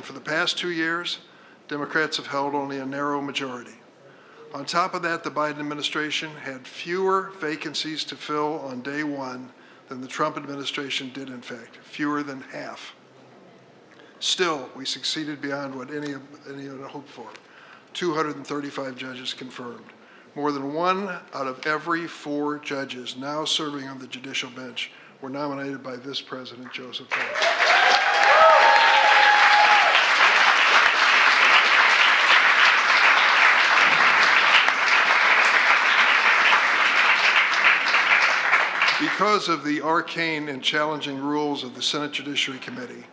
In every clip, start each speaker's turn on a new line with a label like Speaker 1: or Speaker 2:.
Speaker 1: for the past 2 years, Democrats have held only a narrow majority. On top of that, the Biden administration had fewer vacancies to fill on day one than the Trump administration did, in fact, fewer than half. Still, we succeeded beyond what anyone had hoped for. 235 judges confirmed. More than 1 out of every 4 judges now serving on the judicial bench were nominated by this president, Joseph Biden. Because of the arcane and challenging rules of the Senate Judiciary Committee,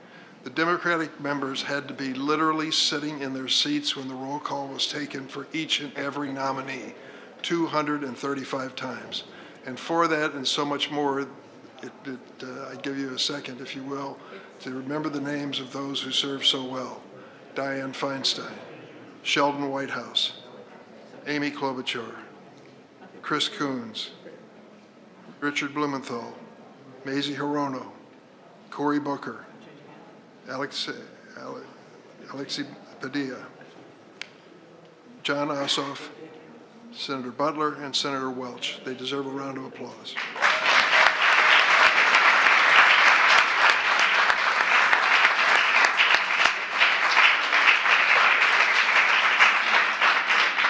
Speaker 1: the Democratic members had to be literally sitting in their seats when the roll call was taken for each and every nominee, 235 times. And for that and so much more, I give you a second, if you will, to remember the names of those who served so well. Dianne Feinstein, Sheldon Whitehouse, Amy Klobuchar, Chris Coons, Richard Blumenthal, Mazie Hirono, Cory Booker, Alexei Padilla, John Ossoff, Senator Butler, and Senator Welch. They deserve a round of applause.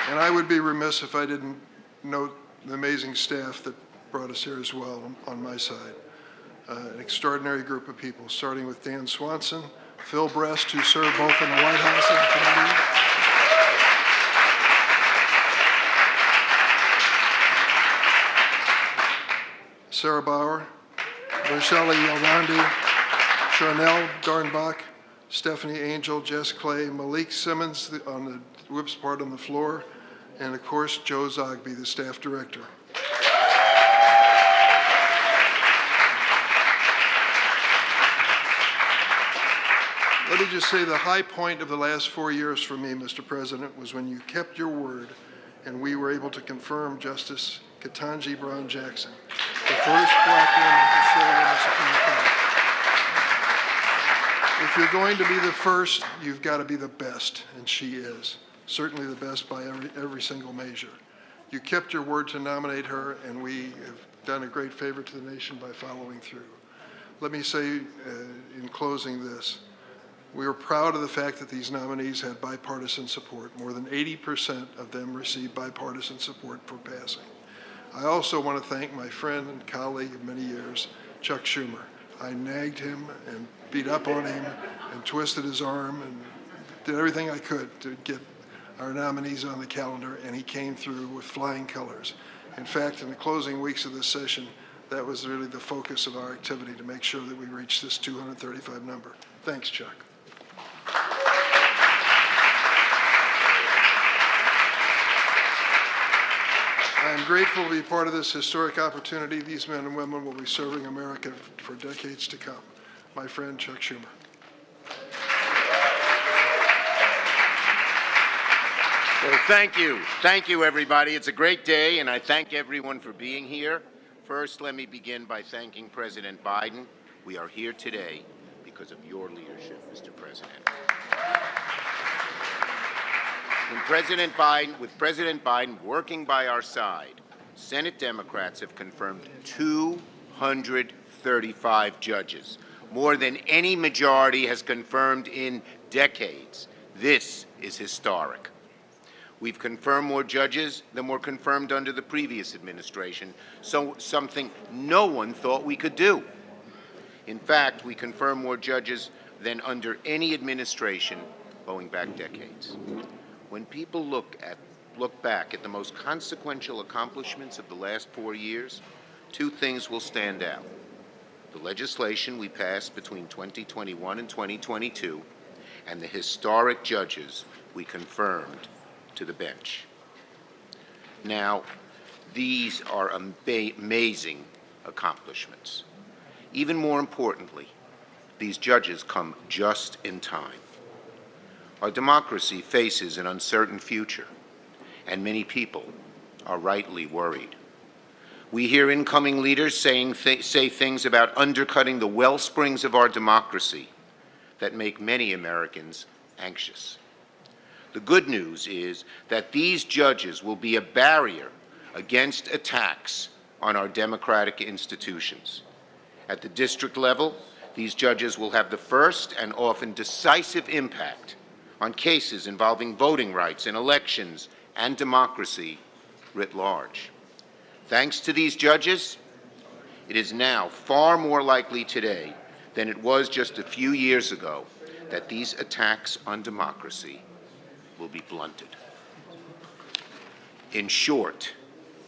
Speaker 1: And I would be remiss if I didn't note the amazing staff that brought us here as well on my side. An extraordinary group of people, starting with Dan Swanson, Phil Brest, who served both in the White House and the committee, Sarah Bauer, Rochelle Yolandi, Charnel Garnbach, Stephanie Angel, Jess Clay, Malik Simmons on the whips part on the floor, and of course, Joe Zogby, the staff director. Let me just say the high point of the last 4 years for me, Mr. President, was when you kept your word and we were able to confirm Justice Ketanji Brown Jackson, the first black woman to serve on the Supreme Court. If you're going to be the first, you've got to be the best, and she is. Certainly the best by every single measure. You kept your word to nominate her, and we have done a great favor to the nation by following through. Let me say in closing this. We are proud of the fact that these nominees had bipartisan support. More than 80% of them received bipartisan support for passing. I also want to thank my friend and colleague of many years, Chuck Schumer. I nagged him and beat up on him and twisted his arm and did everything I could to get our nominees on the calendar, and he came through with flying colors. In fact, in the closing weeks of this session, that was really the focus of our activity to make sure that we reach this 235 number. Thanks, Chuck. I am grateful to be part of this historic opportunity. These men and women will be serving America for decades to come. My friend, Chuck Schumer.
Speaker 2: Well, thank you. Thank you, everybody. It's a great day, and I thank everyone for being here. First, let me begin by thanking President Biden. We are here today because of your leadership, Mr. President. With President Biden working by our side, Senate Democrats have confirmed 235 judges, more than any majority has confirmed in decades. This is historic. We've confirmed more judges than were confirmed under the previous administration, so something no one thought we could do. In fact, we confirm more judges than under any administration going back decades. When people look back at the most consequential accomplishments of the last 4 years, 2 things will stand out. The legislation we passed between 2021 and 2022, and the historic judges we confirmed to the bench. Now, these are amazing accomplishments. Even more importantly, these judges come just in time. Our democracy faces an uncertain future, and many people are rightly worried. We hear incoming leaders say things about undercutting the well springs of our democracy that make many Americans anxious. The good news is that these judges will be a barrier against attacks on our democratic institutions. At the district level, these judges will have the first and often decisive impact on cases involving voting rights in elections and democracy writ large. Thanks to these judges, it is now far more likely today than it was just a few years ago that these attacks on democracy will be blunted. In short,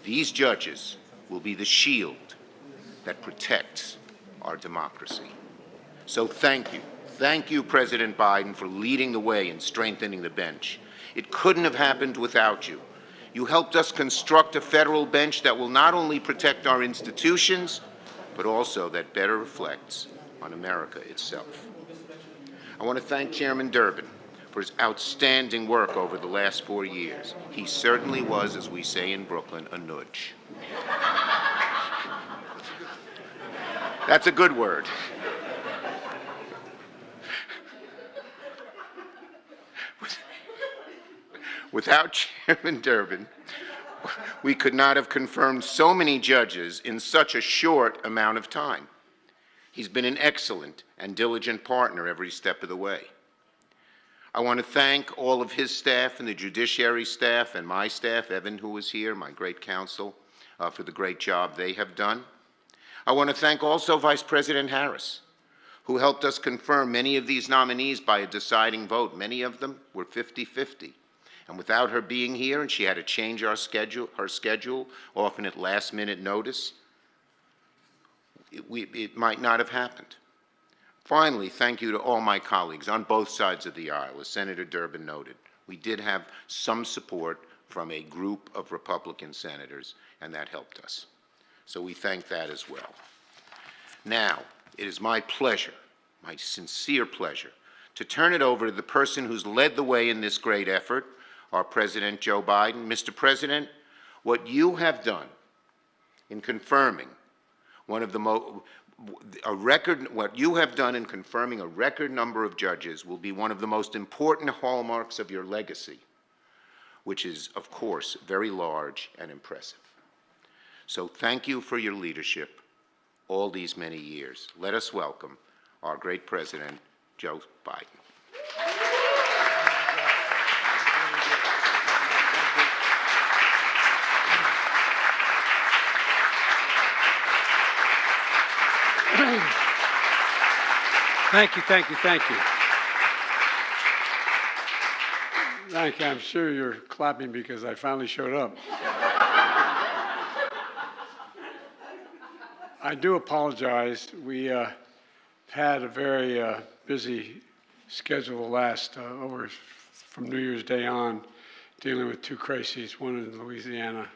Speaker 2: these judges will be the shield that protects our democracy. So thank you. Thank you, President Biden, for leading the way in strengthening the bench. It couldn't have happened without you. You helped us construct a federal bench that will not only protect our institutions, but also that better reflects on America itself. I want to thank Chairman Durbin for his outstanding work over the last 4 years. He certainly was, as we say in Brooklyn, a nudge. That's a good word. Without Chairman Durbin, we could not have confirmed so many judges in such a short amount of time. He's been an excellent and diligent partner every step of the way. I want to thank all of his staff and the judiciary staff and my staff, Evan, who was here, my great counsel, for the great job they have done. I want to thank also Vice President Harris, who helped us confirm many of these nominees by a deciding vote. Many of them were 50-50. And without her being here, and she had to change her schedule, often at last-minute notice, it might not have happened. Finally, thank you to all my colleagues on both sides of the aisle. As Senator Durbin noted, we did have some support from a group of Republican senators, and that helped us. So we thank that as well. Now, it is my pleasure, my sincere pleasure, to turn it over to the person who's led the way in this great effort, our President Joe Biden. Mr. President, what you have done in confirming what you have done in confirming a record number of judges will be one of the most important hallmarks of your legacy, which is, of course, very large and impressive. So thank you for your leadership all these many years. Let us welcome our great President, Joe Biden.
Speaker 3: Thank you, thank you, thank you. Thank you. I'm sure you're clapping because I finally showed up. I do apologize. We had a very busy schedule the last over from New Year's Day on, dealing with two crises, one in Louisiana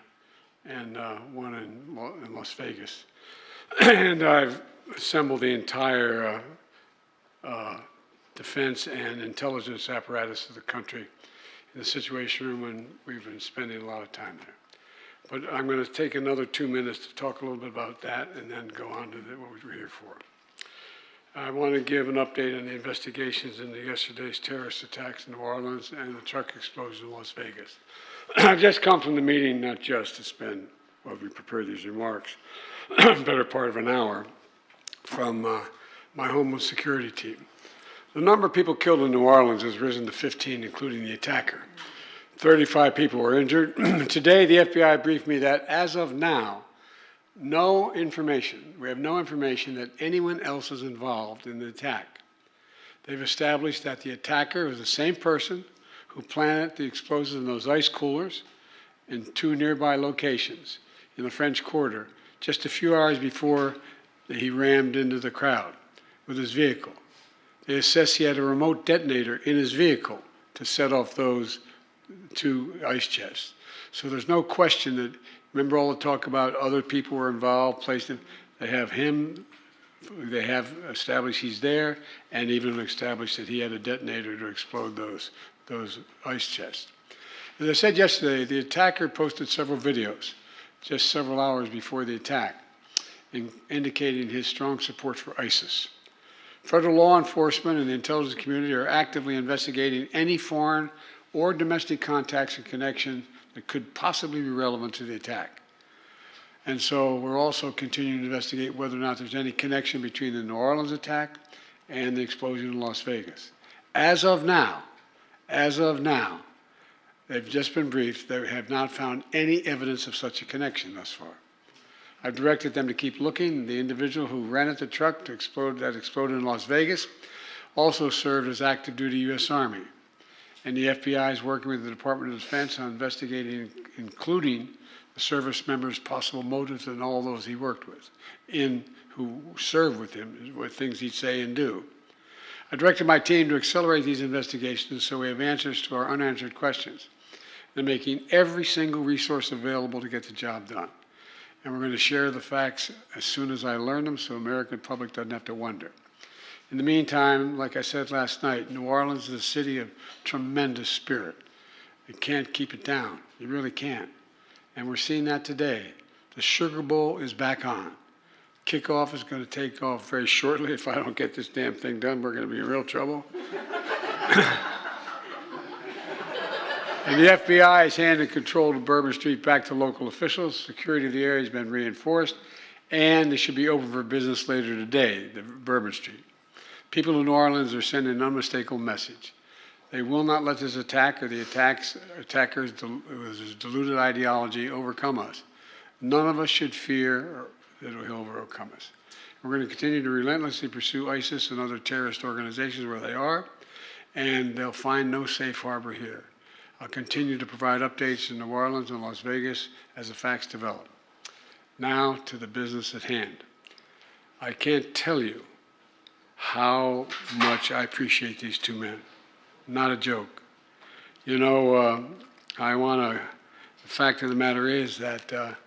Speaker 3: and one in Las Vegas. And I've assembled the entire defense and intelligence apparatus of the country in the Situation Room, and we've been spending a lot of time there. But I'm going to take another 2 minutes to talk a little bit about that and then go on to what we're here for. I want to give an update on the investigations into yesterday's terrorist attacks in New Orleans and the truck explosion in Las Vegas. I've just come from the meeting, not just to spend, while we prepare these remarks, better part of an hour, from my Homeland Security team. The number of people killed in New Orleans has risen to 15, including the attacker. 35 people were injured. Today, the FBI briefed me that as of now, we have no information that anyone else is involved in the attack. They've established that the attacker was the same person who planted the explosives in those ice coolers in two nearby locations in the French Quarter just a few hours before he rammed into the crowd with his vehicle. They assessed he had a remote detonator in his vehicle to set off those two ice chests. So there's no question that, remember all the talk about other people were involved, placed in, they have him, they have established he's there, and even established that he had a detonator to explode those ice chests. As I said yesterday, the attacker posted several videos just several hours before the attack, indicating his strong support for ISIS. Federal law enforcement and the intelligence community are actively investigating any foreign or domestic contacts and connections that could possibly be relevant to the attack. And so we're also continuing to investigate whether or not there's any connection between the New Orleans attack and the explosion in Las Vegas. As of now, they've just been briefed. They have not found any evidence of such a connection thus far. I've directed them to keep looking. The individual who rented the truck that exploded in Las Vegas also served as active duty U.S. Army. And the FBI is working with the Department of Defense on investigating, including the service members' possible motives and all those he worked with, who served with him, with things he'd say and do. I directed my team to accelerate these investigations so we have answers to our unanswered questions. They're making every single resource available to get the job done. And we're going to share the facts as soon as I learn them so the American public doesn't have to wonder. In the meantime, like I said last night, New Orleans is a city of tremendous spirit. You can't keep it down. You really can't. And we're seeing that today. The Sugar Bowl is back on. Kickoff is going to take off very shortly. If I don't get this damn thing done, we're going to be in real trouble. And the FBI has handed control of Bourbon Street back to local officials. Security of the area has been reinforced, and they should be open for business later today, the Bourbon Street. People in New Orleans are sending an unmistakable message. They will not let this attack or the attackers' deluded ideology overcome us. None of us should fear that it will overcome us. We're going to continue to relentlessly pursue ISIS and other terrorist organizations where they are, and they'll find no safe harbor here. I'll continue to provide updates in New Orleans and Las Vegas as the facts develop. Now to the business at hand. I can't tell you how much I appreciate these two men. Not a joke. You know, the fact of the matter is that the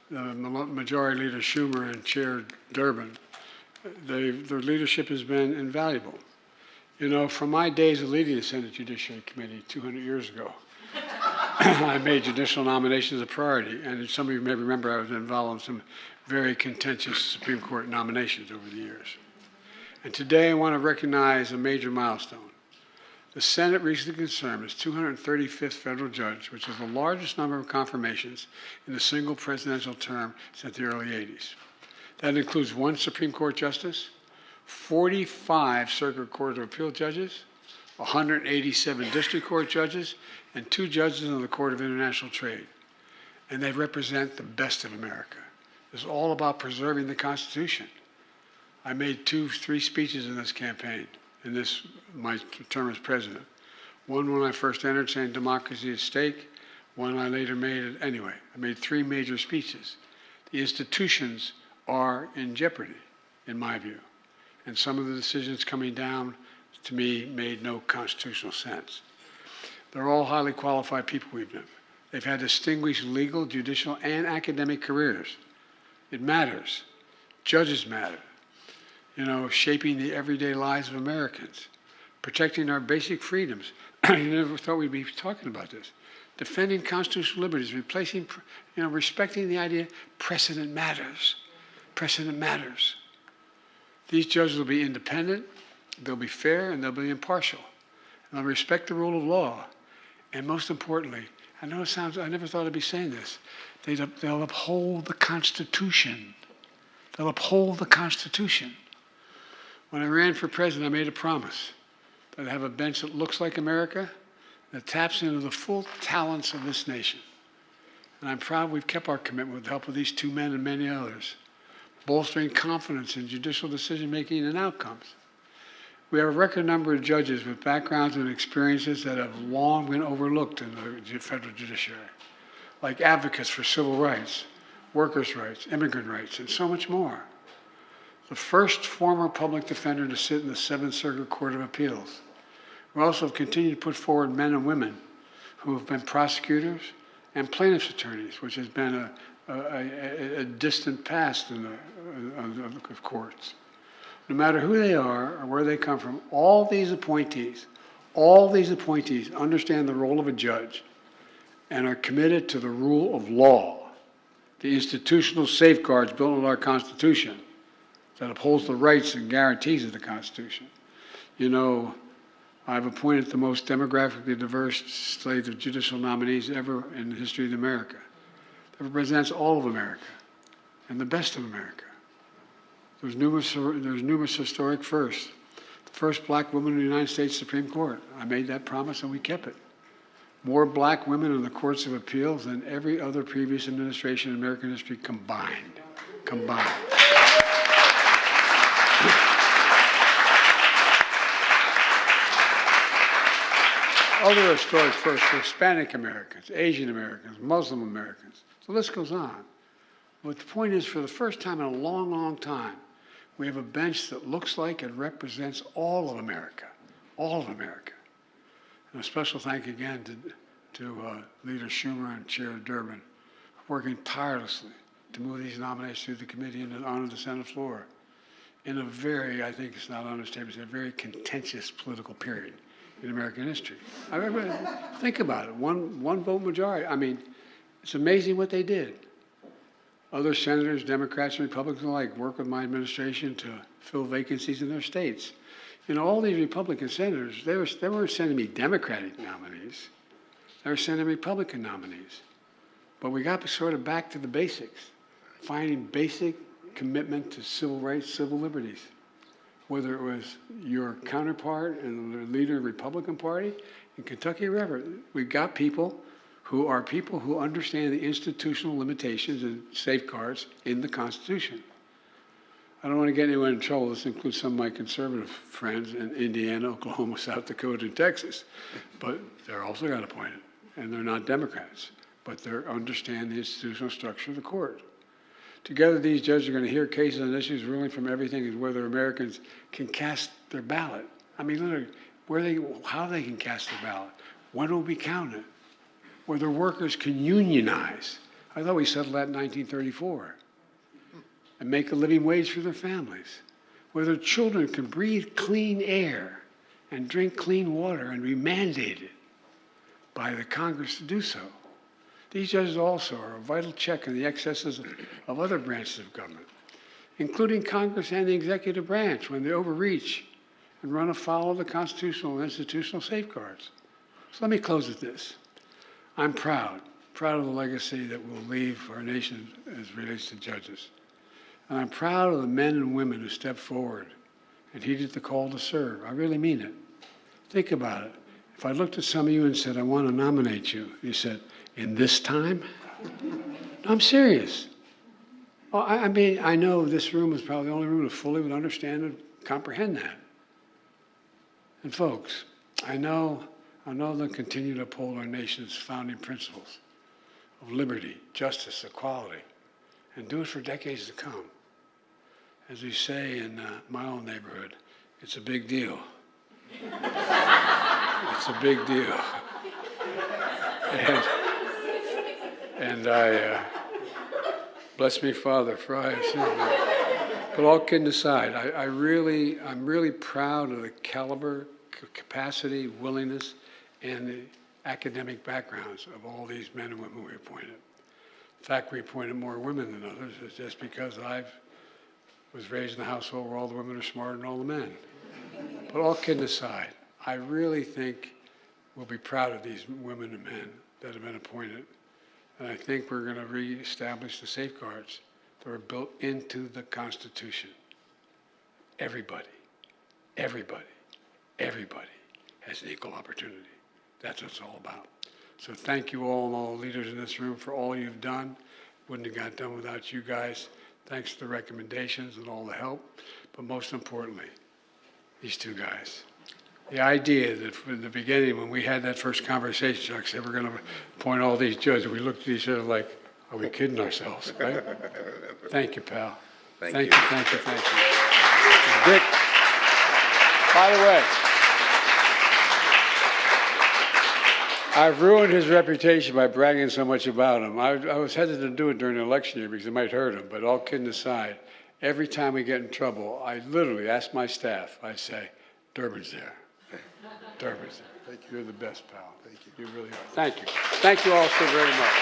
Speaker 3: Majority Leader Schumer and Chair Durbin, their leadership has been invaluable. You know, from my days of leading the Senate Judiciary Committee 200 years ago, I made judicial nominations a priority, and some of you may remember I was involved in some very contentious Supreme Court nominations over the years. And today I want to recognize a major milestone. The Senate recently confirmed its 235th federal judge, which is the largest number of confirmations in a single presidential term since the early 80s. That includes 1 Supreme Court justice, 45 Circuit Court of Appeal judges, 187 District Court judges, and 2 judges on the Court of International Trade. And they represent the best of America. It's all about preserving the Constitution. I made 3 speeches in this campaign, in my term as president. One when I first entered saying democracy is at stake, one I later made, anyway, I made 3 major speeches. The institutions are in jeopardy, in my view. And some of the decisions coming down, to me, made no constitutional sense. They're all highly qualified people we've met. They've had distinguished legal, judicial, and academic careers. It matters. Judges matter. You know, shaping the everyday lives of Americans, protecting our basic freedoms. You never thought we'd be talking about this. Defending constitutional liberties, respecting the idea precedent matters. Precedent matters. These judges will be independent, they'll be fair, and they'll be impartial. And they'll respect the rule of law. And most importantly, I know it sounds, I never thought I'd be saying this, they'll uphold the Constitution. They'll uphold the Constitution. When I ran for president, I made a promise that I'd have a bench that looks like America, that taps into the full talents of this nation. And I'm proud we've kept our commitment with the help of these 2 men and many others, bolstering confidence in judicial decision-making and outcomes. We have a record number of judges with backgrounds and experiences that have long been overlooked in the federal judiciary, like advocates for civil rights, workers' rights, immigrant rights, and so much more. The first former public defender to sit in the 7th Circuit Court of Appeals. We also have continued to put forward men and women who have been prosecutors and plaintiffs' attorneys, which has been a distant past of courts. No matter who they are or where they come from, all these appointees understand the role of a judge and are committed to the rule of law, the institutional safeguards built into our Constitution. that upholds the rights and guarantees of the Constitution. You know, I've appointed the most demographically diverse slate of judicial nominees ever in the history of America. That represents all of America and the best of America. There's numerous historic firsts. The first black woman in the United States Supreme Court. I made that promise and we kept it. More black women in the courts of appeals than every other previous administration in American history combined. Other historic firsts for Hispanic Americans, Asian Americans, Muslim Americans. The list goes on. But the point is, for the first time in a long, long time, we have a bench that looks like and represents all of America, all of America. And a special thank you again to Leader Schumer and Chair Durbin, working tirelessly to move these nominations through the committee and onto the Senate floor in a very, I think it's not an understatement, it's a very contentious political period in American history. Think about it, one vote majority. I mean, it's amazing what they did. Other senators, Democrats and Republicans alike, work with my administration to fill vacancies in their states. You know, all these Republican senators, they weren't sending me Democratic nominees. They were sending Republican nominees. But we got sort of back to the basics, finding basic commitment to civil rights, civil liberties. Whether it was your counterpart and the leader of the Republican Party in Kentucky or wherever, we've got people who understand the institutional limitations and safeguards in the Constitution. I don't want to get anyone in trouble. This includes some of my conservative friends in Indiana, Oklahoma, South Dakota, and Texas. But they're also got appointed, and they're not Democrats. But they understand the institutional structure of the court. Together, these judges are going to hear cases and issues ruling from everything as whether Americans can cast their ballot. I mean, literally, how they can cast their ballot, when it will be counted, whether workers can unionize. I thought we settled that in 1934. And make a living wage for their families. Whether children can breathe clean air and drink clean water and be mandated by the Congress to do so. These judges also are a vital check on the excesses of other branches of government, including Congress and the executive branch when they overreach and run afoul of the constitutional and institutional safeguards. So let me close with this. I'm proud of the legacy that we'll leave for our nation as it relates to judges. And I'm proud of the men and women who stepped forward and heeded the call to serve. I really mean it. Think about it. If I looked at some of you and said, I want to nominate you, you said, in this time? No, I'm serious. Well, I mean, I know this room is probably the only room that fully would understand and comprehend that. And folks, I know they'll continue to uphold our nation's founding principles of liberty, justice, equality, and do it for decades to come. As we say in my own neighborhood, it's a big deal. It's a big deal. And I, bless me, Father, for I have sinned. But all kidding aside, I'm really proud of the caliber, capacity, willingness, and the academic backgrounds of all these men and women we appointed. In fact, we appointed more women than others. It's just because I was raised in a household where all the women are smarter than all the men. But all kidding aside, I really think we'll be proud of these women and men that have been appointed. And I think we're going to reestablish the safeguards that are built into the Constitution. Everybody has an equal opportunity. That's what it's all about. So thank you all and all the leaders in this room for all you've done. Wouldn't have got done without you guys. Thanks to the recommendations and all the help. But most importantly, these two guys. The idea that from the beginning, when we had that first conversation, Chuck said we're going to appoint all these judges, we looked at each other like, are we kidding ourselves, right? Thank you, pal. Thank you. And Dick, by the way, I've ruined his reputation by bragging so much about him. I was hesitant to do it during the election year because it might hurt him, but all kidding aside, every time we get in trouble, I literally ask my staff, I say, Durbin's there. Durbin's there. Thank you. You're the best, pal. Thank you. You really are. Thank you. Thank you all so very much.